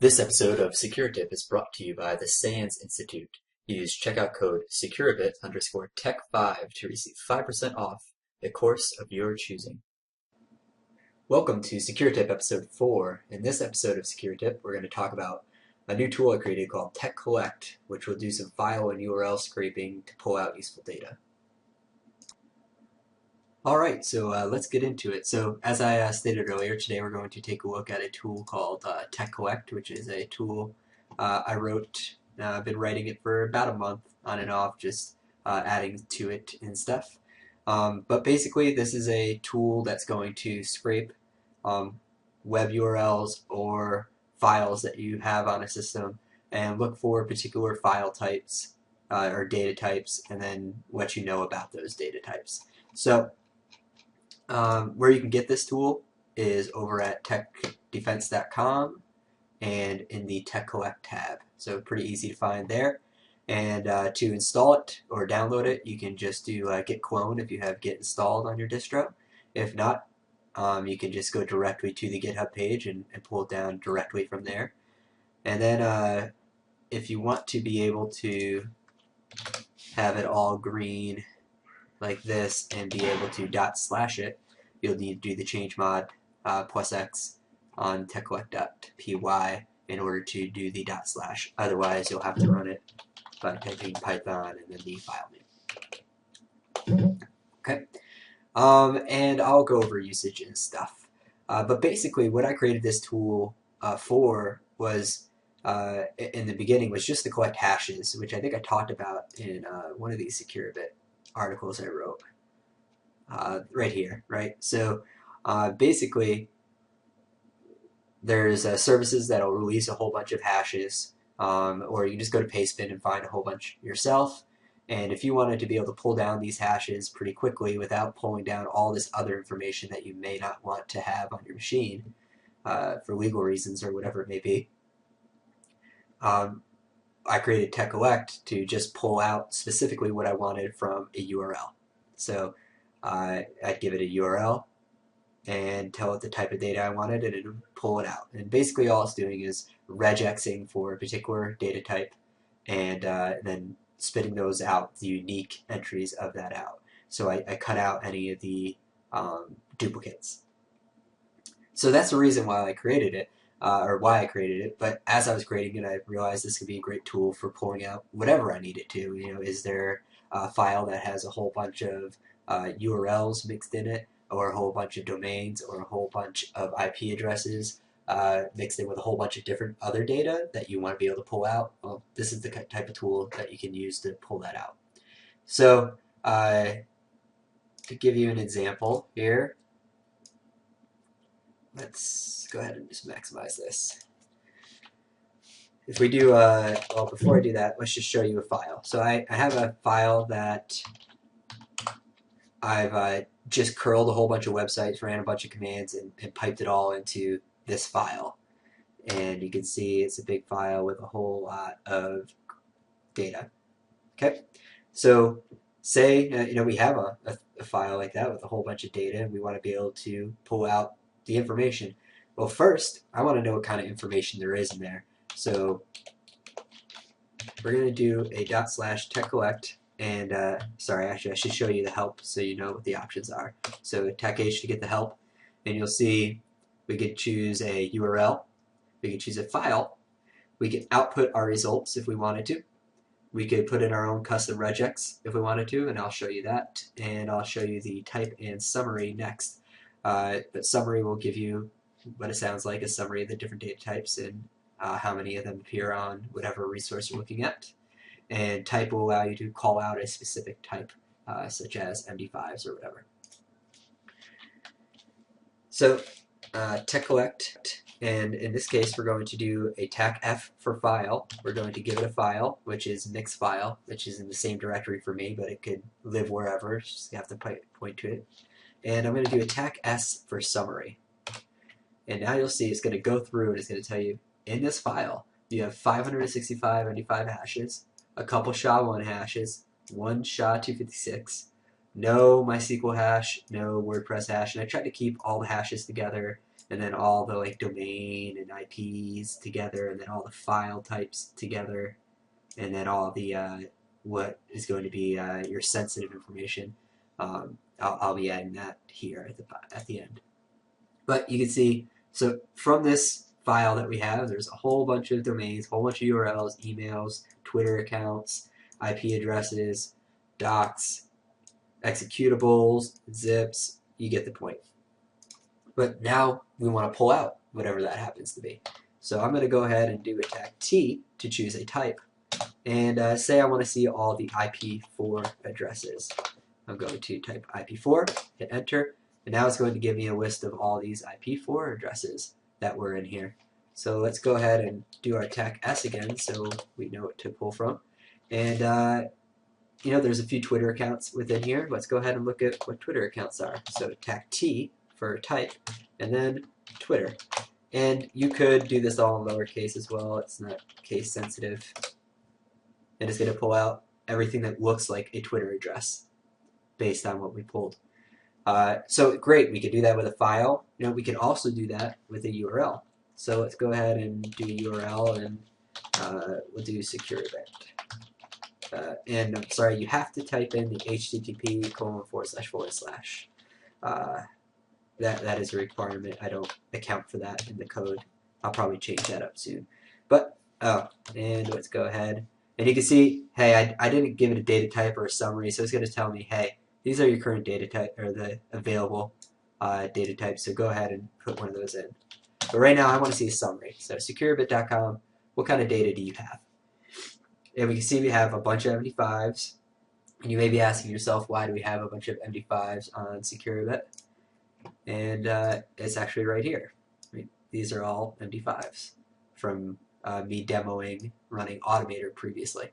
This episode of SecureTip is brought to you by the SANS Institute. Use checkout code SecureBit_Tech5 to receive 5% off a course of your choosing. Welcome to SecureTip episode 4. In this episode of SecureTip, we're going to talk about a new tool I created called TechCollect, which will do some file and URL scraping to pull out useful data. Alright, so let's get into it. So as I stated earlier, today we're going to take a look at a tool called TechCollect, which is a tool I wrote. I've been writing it for about a month on and off, just adding to it and stuff. But basically this is a tool that's going to scrape web URLs or files that you have on a system and look for particular file types or data types and then let you know about those data types. So where you can get this tool is over at techdefense.com and in the TechCollect tab. So pretty easy to find there. And to install it or download it, you can just do git clone if you have git installed on your distro. If not, you can just go directly to the GitHub page and pull it down directly from there. And then if you want to be able to have it all green like this and be able to // it, you'll need to do the change mod +x on techcollect.py in order to do the // Otherwise, you'll have to run it by typing Python and then the file name. Okay, and I'll go over usage and stuff. But basically, what I created this tool for was in the beginning was just to collect hashes, which I think I talked about in one of these SecureBit articles I wrote right here, right? So basically there's services that'll release a whole bunch of hashes, or you can just go to Pastebin and find a whole bunch yourself. And if you wanted to be able to pull down these hashes pretty quickly without pulling down all this other information that you may not want to have on your machine for legal reasons or whatever it may be, I created TechCollect to just pull out specifically what I wanted from a URL. So I'd give it a URL and tell it the type of data I wanted, and it would pull it out. And basically all it's doing is regexing for a particular data type and then spitting those out, the unique entries of that out. So I cut out any of the duplicates. So that's the reason why I created it. Or why I created it, but as I was creating it, I realized this could be a great tool for pulling out whatever I needed to. You know, is there a file that has a whole bunch of URLs mixed in it, or a whole bunch of domains, or a whole bunch of IP addresses mixed in with a whole bunch of different other data that you want to be able to pull out? Well, this is the type of tool that you can use to pull that out. So to give you an example here, let's go ahead and just maximize this. If we do, well, before I do that, let's just show you a file. So I have a file that I've just curled a whole bunch of websites, ran a bunch of commands, and piped it all into this file. And you can see it's a big file with a whole lot of data. Okay, so say we have a file like that with a whole bunch of data, and we want to be able to pull out the information. Well, first, I want to know what kind of information there is in there. So we're going to do a /techcollect, and sorry, actually, I should show you the help so you know what the options are. So TechH to get the help, and you'll see we could choose a URL, we could choose a file, we could output our results if we wanted to. We could put in our own custom regex if we wanted to, and I'll show you that. And I'll show you the type and summary next. But summary will give you what it sounds like, a summary of the different data types and how many of them appear on whatever resource you're looking at. And type will allow you to call out a specific type, such as MD5s or whatever. So TechCollect, and in this case we're going to do a TACF for file. We're going to give it a file, which is mix file, which is in the same directory for me, but it could live wherever, just have to point to it. And I'm going to do a TACS for summary. And now you'll see it's going to go through and it's going to tell you, in this file, you have 565 MD5 hashes, a couple SHA-1 hashes, one SHA-256, no MySQL hash, no WordPress hash, and I tried to keep all the hashes together and then all the like domain and IPs together, and then all the file types together, and then all the what is going to be your sensitive information. I'll be adding that here at the end. But you can see, so from this file that we have, there's a whole bunch of domains, a whole bunch of URLs, emails, Twitter accounts, IP addresses, docs, executables, zips. You get the point. But now we want to pull out whatever that happens to be. So I'm going to go ahead and do attack T to choose a type. And say I want to see all the IP4 addresses. I'm going to type IP4, hit enter, and now it's going to give me a list of all these IP4 addresses that were in here. So let's go ahead and do our attack S again so we know what to pull from. And you know, there's a few Twitter accounts within here. Let's go ahead and look at what Twitter accounts are. So attack T for type, and then Twitter. And you could do this all in lowercase as well. It's not case sensitive. And it's going to pull out everything that looks like a Twitter address based on what we pulled. So great, we could do that with a file. You know, we can also do that with a URL. So let's go ahead and do URL, and we'll do secure event. And I'm sorry, you have to type in the http://. That is a requirement. I don't account for that in the code. I'll probably change that up soon. But and let's go ahead. And you can see, hey, I didn't give it a data type or a summary, so it's going to tell me, hey, these are your current data type, or the available data types, so go ahead and put one of those in. But right now I want to see a summary. So securebit.com, what kind of data do you have? And we can see we have a bunch of MD5s, and you may be asking yourself, why do we have a bunch of MD5s on securebit? And it's actually right here. Right? These are all MD5s from me demoing running Automator previously.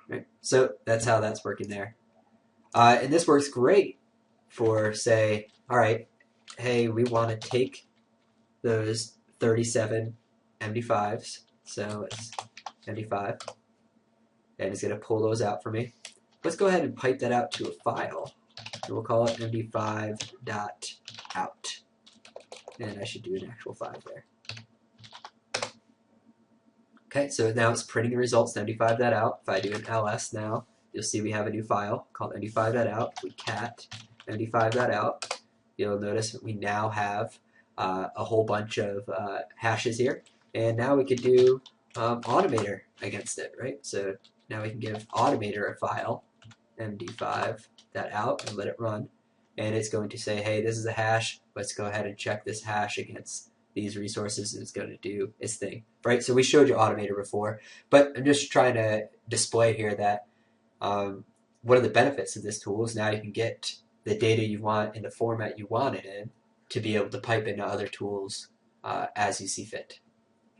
Right? So that's how that's working there. And this works great for, say, all right, hey, we want to take those 37 MD5s, so it's MD5, and it's going to pull those out for me. Let's go ahead and pipe that out to a file. And we'll call it md5.out. And I should do an actual 5 there. Okay, so now it's printing the results to md5.out. If I do an ls now, you'll see we have a new file called md5.out. If we cat md5.out, you'll notice that we now have a whole bunch of hashes here. And now we could do Automator against it, right? So now we can give Automator a file, md5.out, and let it run. And it's going to say, hey, this is a hash. Let's go ahead and check this hash against these resources, and it's going to do its thing, right? So we showed you Automator before, but I'm just trying to display here that one of the benefits of this tool is now you can get the data you want in the format you want it in to be able to pipe into other tools as you see fit.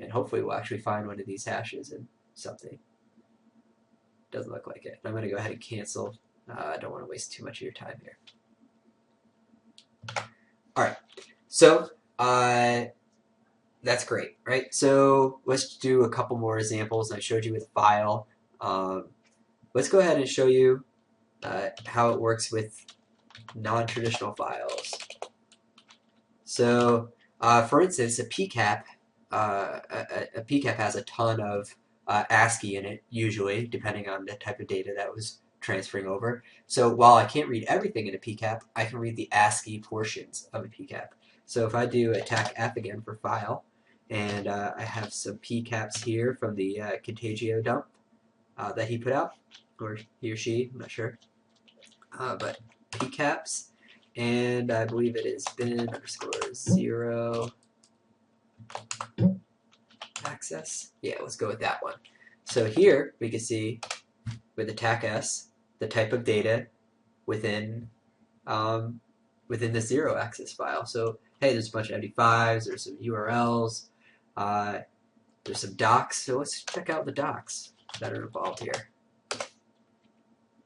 And hopefully we'll actually find one of these hashes in something. Doesn't look like it. I'm going to go ahead and cancel. I don't want to waste too much of your time here. All right, so that's great, right? So let's do a couple more examples. I showed you with file. Let's go ahead and show you how it works with non-traditional files. So, for instance, a PCAP has a ton of ASCII in it, usually, depending on the type of data that was transferring over. So while I can't read everything in a PCAP, I can read the ASCII portions of a PCAP. So if I do attack F again for file, and I have some PCAPs here from the Contagio dump that he put out, or he or she, I'm not sure, but PCAPs, and I believe it is bin_0 access. Yeah, let's go with that one. So here we can see with attack S the type of data within within the 0 access file. So hey, there's a bunch of MD5s, there's some URLs, there's some docs. So let's check out the docs that are involved here.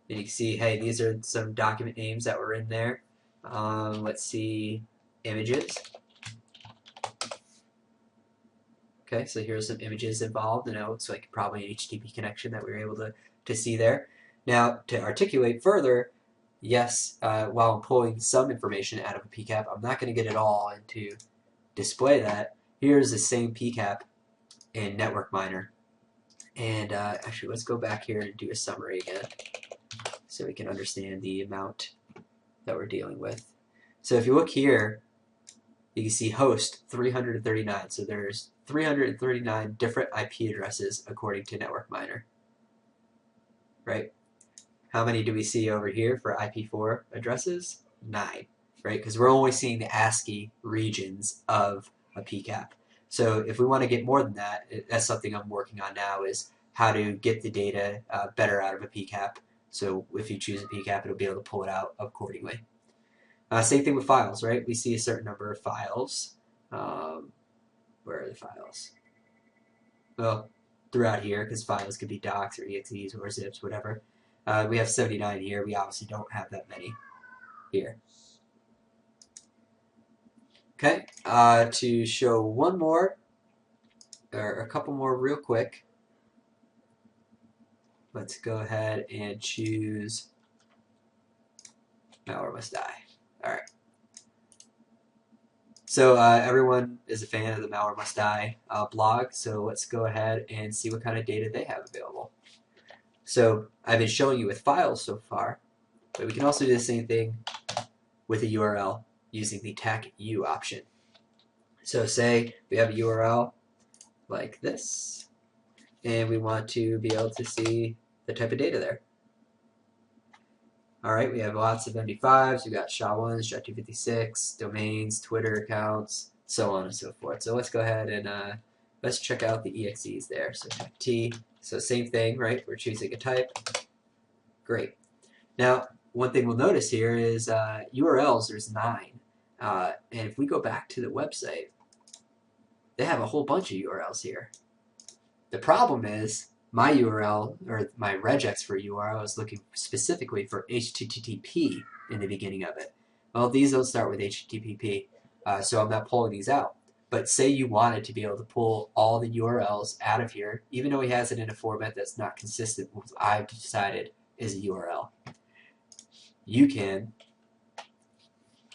And you can see, hey, these are some document names that were in there. Let's see, images. Okay, so here's some images involved, and it looks like probably an HTTP connection that we were able to see there. Now, to articulate further, yes, while I'm pulling some information out of a PCAP, I'm not going to get it all and to display that. Here's the same PCAP in Network Miner. And actually, let's go back here and do a summary again so we can understand the amount that we're dealing with. So if you look here, you can see host 339. So there's 339 different IP addresses according to Network Miner, right? How many do we see over here for IP4 addresses? 9, right? Because we're only seeing the ASCII regions of a PCAP. So if we want to get more than that, that's something I'm working on now, is how to get the data better out of a PCAP. So if you choose a PCAP, it'll be able to pull it out accordingly. Same thing with files, right? We see a certain number of files. Where are the files? Well, throughout here, because files could be docs or exes or zips, whatever. We have 79 here. We obviously don't have that many here. Okay, to show one more, or a couple more real quick, let's go ahead and choose Malware Must Die. All right. So everyone is a fan of the Malware Must Die blog, so let's go ahead and see what kind of data they have available. So I've been showing you with files so far, but we can also do the same thing with a URL using the TAC-U option. So say we have a URL like this, and we want to be able to see the type of data there. All right, we have lots of MD5s. We've got SHA-1s, SHA-256, domains, Twitter accounts, so on and so forth. So let's go ahead and let's check out the EXEs there. So type T. So same thing, right? We're choosing a type. Great. Now, one thing we'll notice here is URLs, there's 9. And if we go back to the website, they have a whole bunch of URLs here. The problem is my URL, or my regex for URL, is looking specifically for HTTP in the beginning of it. Well, these don't start with HTTP, so I'm not pulling these out. But say you wanted to be able to pull all the URLs out of here, even though he has it in a format that's not consistent with what I've decided is a URL. You can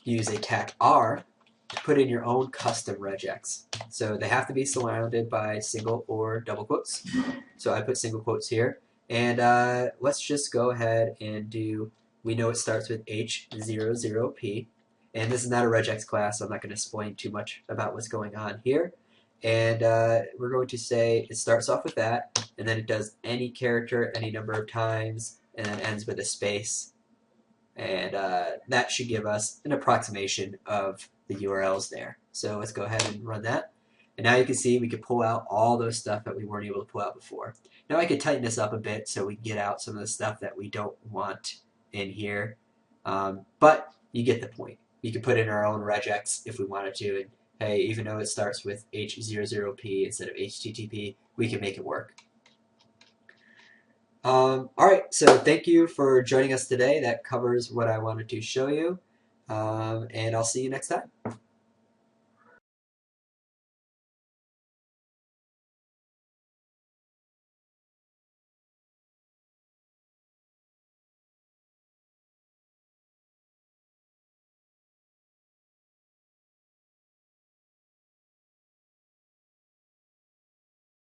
use a TAC-R to put in your own custom regex. So they have to be surrounded by single or double quotes. So I put single quotes here. And let's just go ahead and do, we know it starts with H00P. And this is not a regex class, so I'm not going to explain too much about what's going on here. And we're going to say it starts off with that, and then it does any character any number of times, and then ends with a space. And that should give us an approximation of the URLs there. So let's go ahead and run that. And now you can see we can pull out all those stuff that we weren't able to pull out before. Now I could tighten this up a bit so we can get out some of the stuff that we don't want in here. But you get the point. You can put in our own regex if we wanted to. And hey, even though it starts with H00P instead of HTTP, we can make it work. Alright, so thank you for joining us today. That covers what I wanted to show you. And I'll see you next time.